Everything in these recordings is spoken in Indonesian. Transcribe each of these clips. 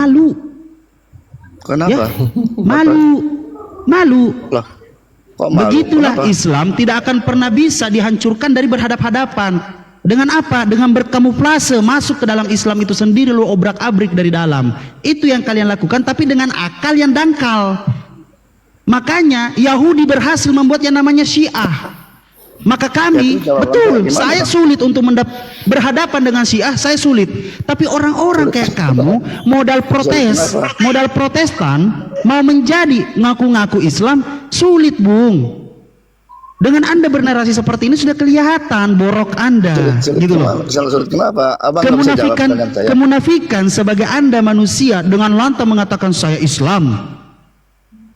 malu. Kenapa? Ya, malu. Lah, kok malu? Begitulah Kenapa? Islam tidak akan pernah bisa dihancurkan dari berhadap-hadapan. Dengan apa? Dengan berkamuflase masuk ke dalam Islam itu sendiri, lo obrak-abrik dari dalam. Itu yang kalian lakukan, tapi dengan akal yang dangkal. Makanya Yahudi berhasil membuat yang namanya Syiah. Maka kami, betul, saya sulit untuk berhadapan dengan Syiah, saya sulit. Tapi orang-orang kayak kamu, modal protestan, mau menjadi ngaku-ngaku Islam, sulit, Bung. Dengan Anda bernarasi seperti ini sudah kelihatan borok Anda, gitu loh. Kenapa? Abang nggak bisa jawab dengan saya. Kemunafikan sebagai Anda manusia dengan lantang mengatakan saya Islam.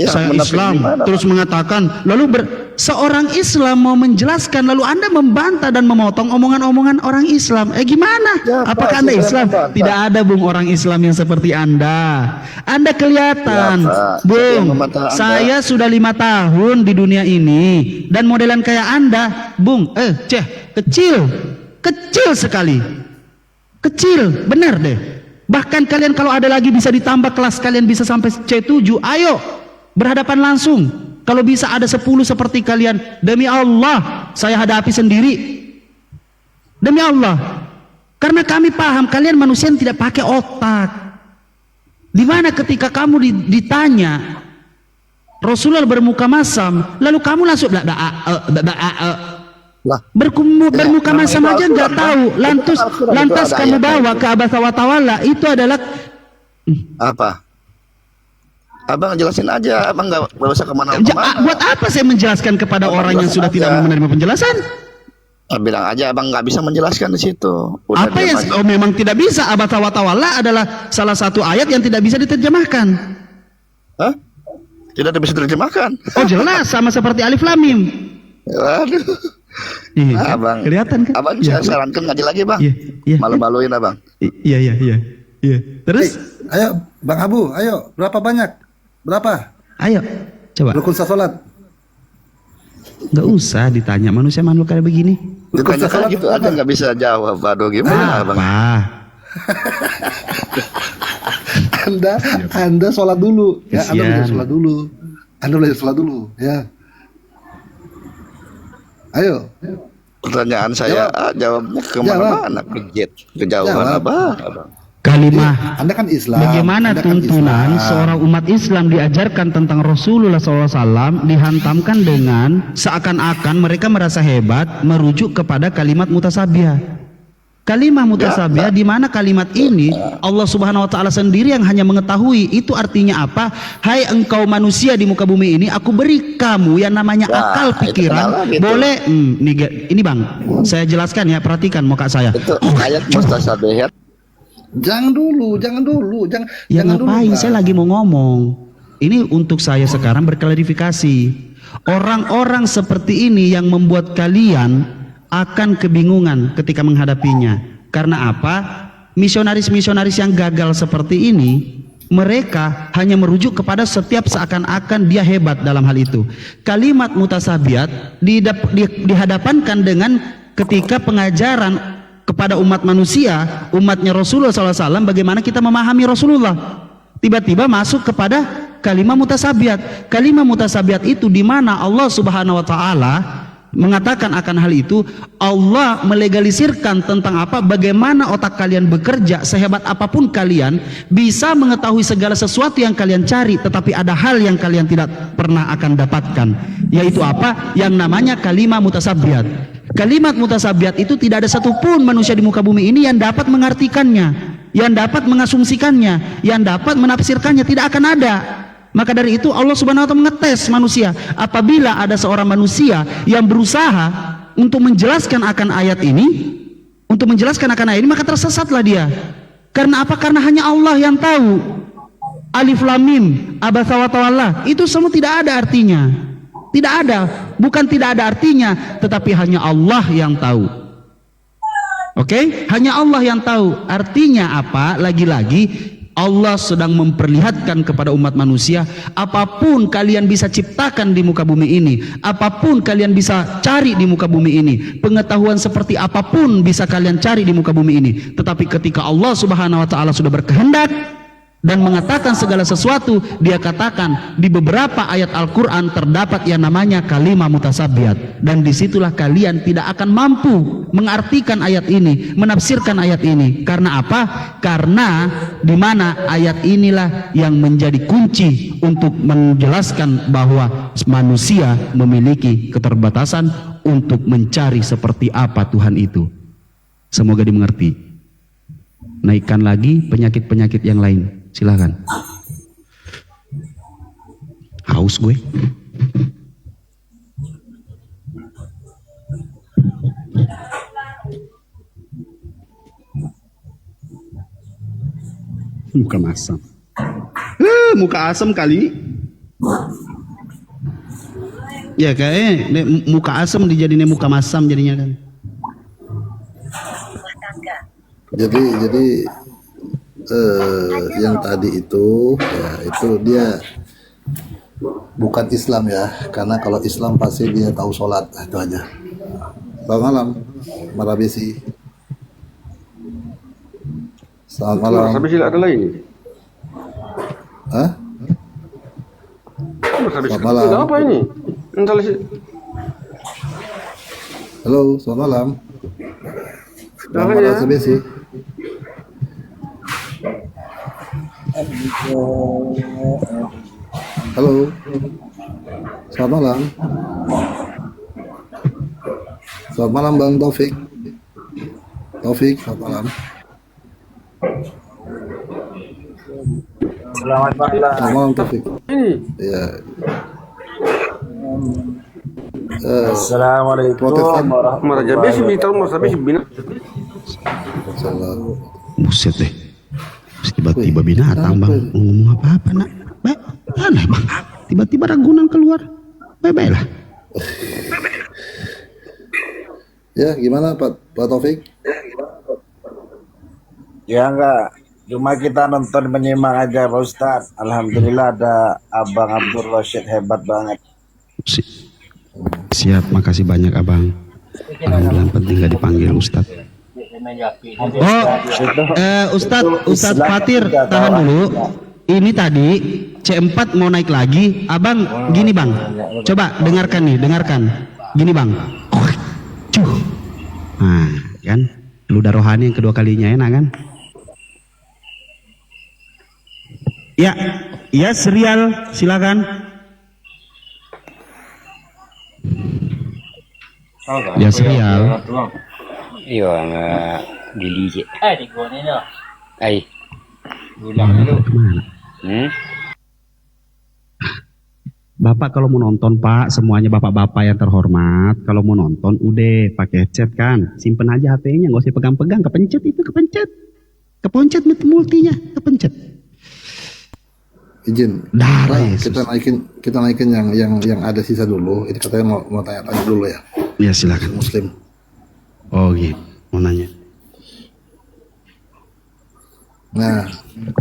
Ya, Saya Islam, terus mengatakan, lalu seorang Islam mau menjelaskan, lalu Anda membantah dan memotong omongan-omongan orang Islam. Gimana? Ya, apakah Anda Islam? Tidak ada, Bung, orang Islam yang seperti Anda. Anda kelihatan, ya, Bung. Saya sudah 5 tahun di dunia ini dan modelan kayak Anda, Bung, kecil sekali, kecil, benar deh. Bahkan kalian kalau ada lagi bisa ditambah kelas kalian bisa sampai C7. Ayo berhadapan langsung. Kalau bisa ada 10 seperti kalian, demi Allah saya hadapi sendiri. Demi Allah. Karena kami paham kalian manusia yang tidak pakai otak. Dimana ketika kamu ditanya Rasulullah bermuka masam, lalu kamu langsung bermuka masam aja nggak tahu, lantas kamu bawa ke abasa wa tawalla, itu adalah apa? Abang jelasin aja, abang nggak usah kemana-mana. Buat apa saya menjelaskan kepada orang yang sudah tidak mau menerima penjelasan? Bilang aja abang nggak bisa menjelaskan di situ. Apa yang memang tidak bisa? Abasa wa tawalla adalah salah satu ayat yang tidak bisa diterjemahkan. Hah? Tidak bisa diterjemahkan? Oh jelas, sama seperti alif lam mim. Aduh. Iya, abang. Kelihatan kan? Abang saya sarankan ngaji lagi, Bang. Iya. Malu-maluin abang. Iya. Terus? Ayo, Bang Abu, ayo. Berapa banyak? Berapa? Ayo, coba. Rukun salat. Nggak usah ditanya, manusia makhluk kayak begini. Ditanya gitu aja nggak bisa jawab. Aduh, gimana abang? Anda sholat dulu. Ya, Anda belajar sholat dulu. Ya. Ayo. Pertanyaan saya jawabnya kemana-mana. Kejauhan abang. Kalimah. Anda kan Islam. Bagaimana tuntunan seorang umat Islam diajarkan tentang Rasulullah SAW dihantamkan dengan seakan-akan mereka merasa hebat merujuk kepada kalimat mutasabiah. Kalimat mutasabiah di mana kalimat ini Allah Subhanahu wa taala sendiri yang hanya mengetahui itu artinya apa. Hai engkau manusia di muka bumi ini, aku beri kamu yang namanya akal pikiran. Boleh ini Bang, saya jelaskan ya, perhatikan muka saya. Itu ayat mutasabihat. Jangan dulu. Jangan ngapain? Dulu, saya lagi mau ngomong. Ini untuk saya sekarang berklarifikasi. Orang-orang seperti ini yang membuat kalian akan kebingungan ketika menghadapinya. Karena apa? Misionaris-misionaris yang gagal seperti ini, mereka hanya merujuk kepada setiap seakan-akan dia hebat dalam hal itu. Kalimat mutasabiat dihadapankan dengan ketika pengajaran kepada umat manusia, umatnya Rasulullah SAW, bagaimana kita memahami Rasulullah. Tiba-tiba masuk kepada kalimat mutasabiat. Kalimat mutasabiat itu di mana Allah Subhanahu wa taala mengatakan akan hal itu. Allah melegalisirkan tentang apa? Bagaimana otak kalian bekerja, sehebat apapun kalian bisa mengetahui segala sesuatu yang kalian cari, tetapi ada hal yang kalian tidak pernah akan dapatkan, yaitu apa? Yang namanya kalimat mutasabiat. Kalimat mutasabiat itu tidak ada satupun manusia di muka bumi ini yang dapat mengartikannya, yang dapat mengasumsikannya, yang dapat menafsirkannya, tidak akan ada. Maka dari itu Allah Subhanahu wa taala mengetes manusia. Apabila ada seorang manusia yang berusaha untuk menjelaskan akan ayat ini, maka tersesatlah dia. Karena apa? Karena hanya Allah yang tahu. Alif lam mim, abasa wa tawalla, itu semua tidak ada artinya. Tidak ada, bukan tidak ada artinya, tetapi hanya Allah yang tahu. Oke? Hanya Allah yang tahu. Artinya apa? Lagi-lagi Allah sedang memperlihatkan kepada umat manusia, apapun kalian bisa ciptakan di muka bumi ini, apapun kalian bisa cari di muka bumi ini, pengetahuan seperti apapun bisa kalian cari di muka bumi ini, tetapi ketika Allah Subhanahu wa taala sudah berkehendak, dan mengatakan segala sesuatu, dia katakan di beberapa ayat Al-Quran terdapat yang namanya kalimah mutasabbihat, dan disitulah kalian tidak akan mampu mengartikan ayat ini, menafsirkan ayat ini. Karena apa? Karena di mana ayat inilah yang menjadi kunci untuk menjelaskan bahwa manusia memiliki keterbatasan untuk mencari seperti apa Tuhan itu. Semoga dimengerti. Naikkan lagi penyakit-penyakit yang lain. Silahkan. Haus gue. Muka masam. Muka asam kali. Ya kayak muka asam dijadiin muka masam jadinya kan. Jadi yang tadi itu ya itu dia bukan Islam ya, karena kalau Islam pasti dia tahu sholat, itu aja. Selamat malam Marabesi. Selamat malam. Marabesi ada lagi. Hah? Marabesi Selamat malam. apa ini? Entar Halo, selamat malam. Jangan Selamat ya. Marabesi. Halo, selamat malam. Selamat malam Bang Taufik. Taufik, selamat malam. Selamat malam. Selamat malam Taufik. Ini. Ya. Assalamualaikum Protes kan? Marabesi minta Marabesi bina. Salam. Buset deh. Tiba-tiba binatang bang ngomong apa-apa nak. Baik, aneh bang. Tiba-tiba ragunan keluar. Baik-baiklah. Ya, gimana Pak Taufik? Ya enggak, cuma kita nonton menyimak aja Pak Ustadz. Alhamdulillah ada Abang Abdul Rashid, hebat banget. Siap, makasih banyak abang. Alhamdulillah, penting gak dipanggil Ustadz. Oh, Ustadz Fatir, tahan dulu. Ini tadi C4 mau naik lagi. Abang, gini bang. Coba dengarkan nih, dengarkan. Gini bang. Cuh. Nah, kan? Ludah rohani yang kedua kalinya enak kan? Ya, ya serial, silakan. Ya serial. Iya nggak geli sih. Di gua ini loh. Ay, Kemana? Bapak kalau mau nonton Pak, semuanya bapak-bapak yang terhormat, kalau mau nonton udah pakai headset kan, simpen aja HP-nya, nggak usah pegang-pegang, kepencet itu kepencet multinya, kepencet. Izin. Darah Nah, Yesus. kita naikin yang ada sisa dulu. Ini katanya mau tanya-tanya dulu ya. Ya silakan. Muslim. Oh gitu, mau nanya. Nah,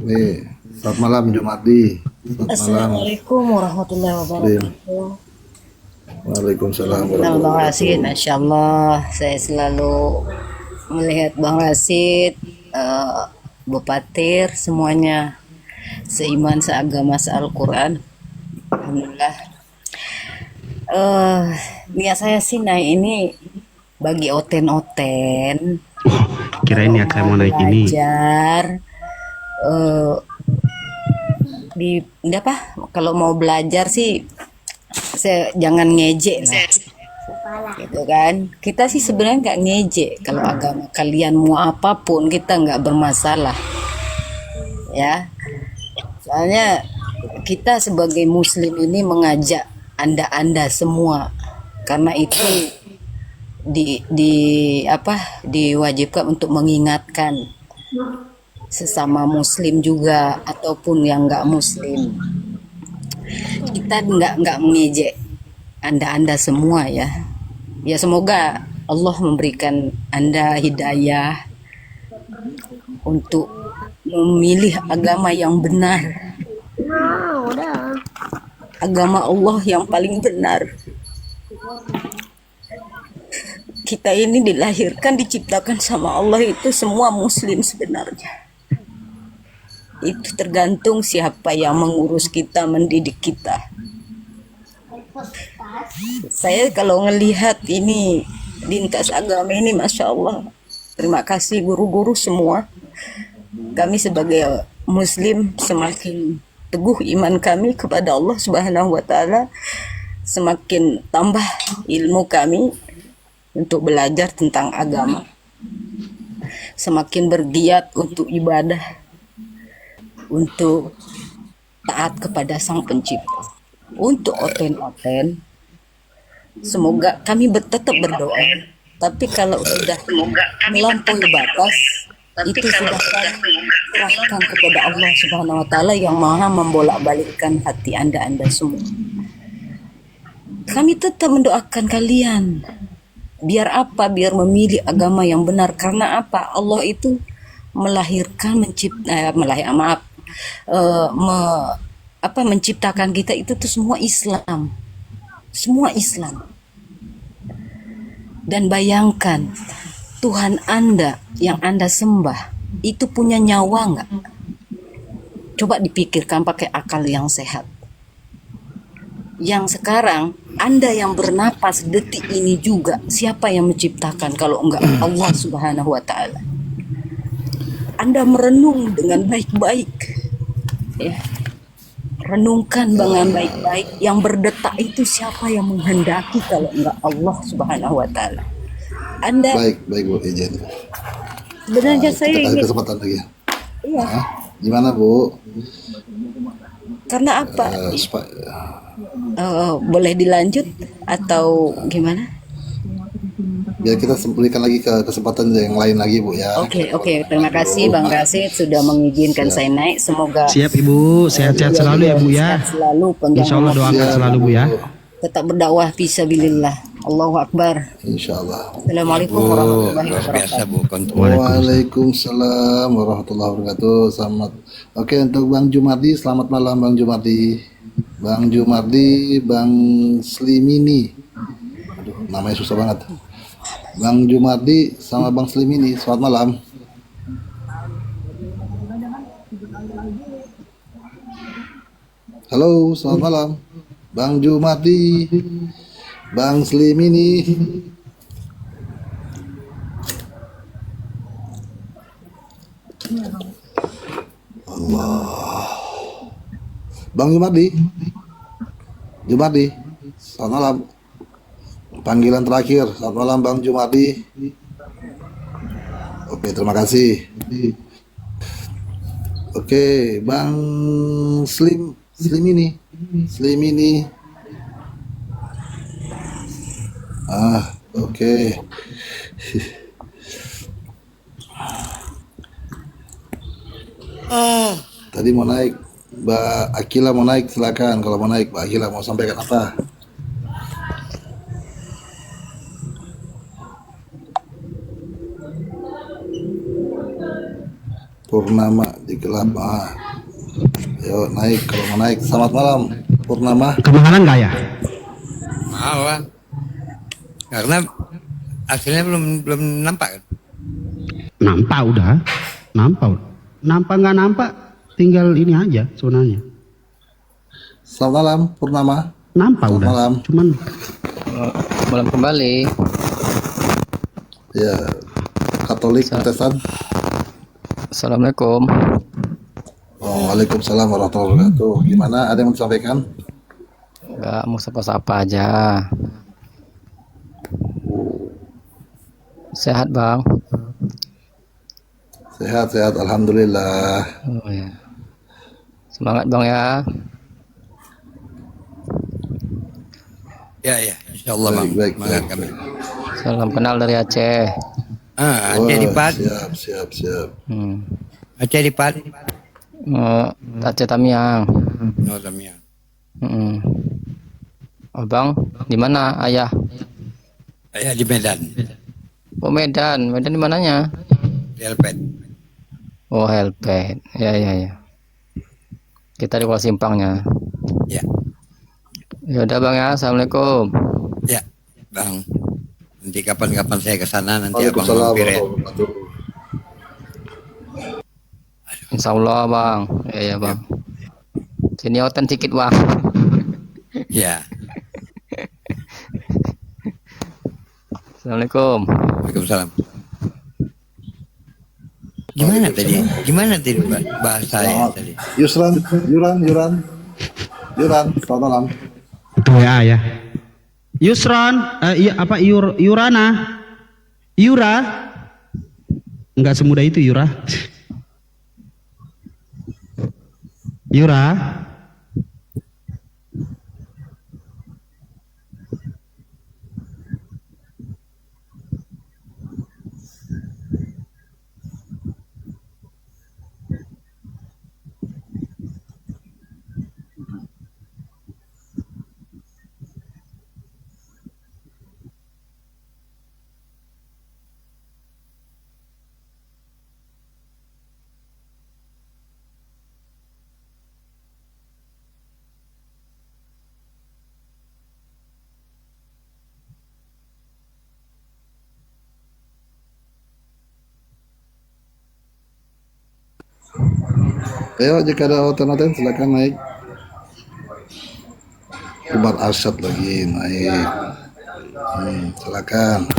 nih, selamat malam Jumadi. Selamat malam. Assalamualaikum warahmatullahi wabarakatuh. Waalaikumsalam Nama Bang warahmatullahi Rasid, Masya Allah, saya selalu melihat Bang Rasid, Bapatir, semuanya seiman, seagama, se-Al-Quran. Alhamdulillah. Niat saya sih naik ini bagi oten-oten. Oh, kirain ya saya mau naik ini. Belajar, kalau mau belajar sih jangan ngejek lah, gitu kan. Kita sih sebenarnya nggak ngejek, kalau agama kalian mau apapun kita nggak bermasalah ya, soalnya kita sebagai muslim ini mengajak anda semua, karena itu diwajibkan untuk mengingatkan sesama muslim juga ataupun yang nggak muslim. Kita nggak mengejek anda semua ya. Ya semoga Allah memberikan anda hidayah untuk memilih agama yang benar. Agama Allah yang paling benar. Kita ini dilahirkan, diciptakan sama Allah itu semua muslim sebenarnya. Itu tergantung siapa yang mengurus kita, mendidik kita. Saya kalau ngelihat ini lintas agama ini, Masya Allah, terima kasih guru-guru semua. Kami sebagai Muslim semakin teguh iman kami kepada Allah Subhanahu wa Ta'ala, semakin tambah ilmu kami untuk belajar tentang agama, semakin bergiat untuk ibadah, untuk taat kepada Sang Pencipta, untuk oten-oten. Semoga kami tetap berdoa, tapi kalau sudah melampaui batas, itu sudah kami serahkan kepada Allah Subhanahu wa Ta'ala yang maha membolak-balikkan hati anda semua. Kami tetap mendoakan kalian. Biar apa? Biar memilih agama yang benar. Karena apa? Allah itu menciptakan kita itu tuh semua Islam. Semua Islam. Dan bayangkan, Tuhan Anda yang Anda sembah itu punya nyawa nggak? Coba dipikirkan pakai akal yang sehat. Yang sekarang Anda yang bernapas detik ini juga, siapa yang menciptakan kalau enggak Allah Subhanahu wa Ta'ala? Anda merenung dengan baik-baik, ya. Renungkan dengan baik-baik, yang berdetak itu siapa yang menghendaki kalau enggak Allah Subhanahu wa Ta'ala? Anda Baik, Bu, izin. sebenarnya Kita saya kasih ingin, kesempatan lagi. iya, Gimana, Bu? karena apa? Boleh dilanjut atau gimana? Biar kita berikan lagi ke kesempatan yang lain lagi, Bu, ya. Oke. Terima kasih Bang Rasid sudah mengizinkan saya naik. Semoga Siap Ibu, sehat-sehat selalu ya Bu ya. sehat selalu, panjang Insya Allah umur, doakan selalu Bu ya. tetap berdakwah fisabilillah. Allahu Akbar. Insyaallah. Assalamualaikum warahmatullahi wabarakatuh. Waalaikumsalam warahmatullahi wabarakatuh. Selamat. Oke, untuk Bang Jumardi, selamat malam Bang Jumardi. Bang Jumardi, Bang Slimini. Aduh, namanya susah banget. Bang Jumardi sama Bang Slimini, selamat malam. Halo, selamat malam. Bang Jumardi, Bang Slimini. Allah. Bang Jumardi, selamat malam. Panggilan terakhir, selamat malam Bang Jumardi. Oke, terima kasih. Oke, Bang Slimini. Oke. Tadi mau naik, Mbak Akila mau naik, silakan. Kalau mau naik, Mbak Akila mau sampaikan apa? Purnama di gelap. Yuk naik, kalau mau naik. Selamat malam, Purnama. Kemahalan nggak ya? Mahal lah. Karena hasilnya belum nampak kan? Nampak udah. Nampak nggak nampak, tinggal ini aja sebenarnya. Selamat malam, Purnama. Nampak Selamat udah. malam. Cuman Malam kembali. Ya, Katolik, Protestan. Assalamualaikum. Waalaikumsalam warahmatullahi wabarakatuh. Gimana? Ada yang mau disampaikan? Enggak mau sapa-sapa aja. Sehat Bang. Sehat, alhamdulillah. Oh ya. Semangat Bang ya. Ya, insya Allah Bang. Baik. Semangat kami. Salam kenal dari Aceh. Aceh di Pat. Siap. Aceh di Pat. Aceh Tamiang. Oh, Tamiang. Abang di mana ayah? Ayah di Medan. Oh Medan di mananya? Di Elpet. Oh Helpet. Ya. Kita di Kuala Simpangnya. Ya. Ya udah Bang ya. Assalamualaikum. Ya, Bang. Nanti kapan-kapan saya ke sana nanti Abang Waalaikumsalam mampir ya. warahmatullahi wabarakatuh. Insya Allah bang. Ya bang. Sini oten sedikit bang. Ya. Assalamualaikum. Waalaikumsalam. Gimana tadi bahasanya tadi? Yuran, selamat malam. Itu WA ya. Yusron, Yurana, Yura, nggak semudah itu Yura. Yura, Ayo jika ada alternatif silakan naik. Umar Arsyad lagi naik. Silakan.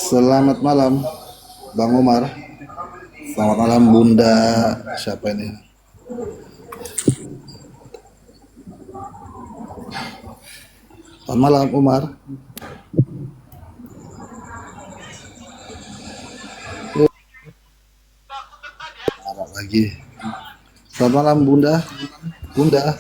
Selamat malam Bang Umar. Selamat malam Bunda. Siapa ini? Selamat malam Umar. Lagi. Selamat malam Bunda.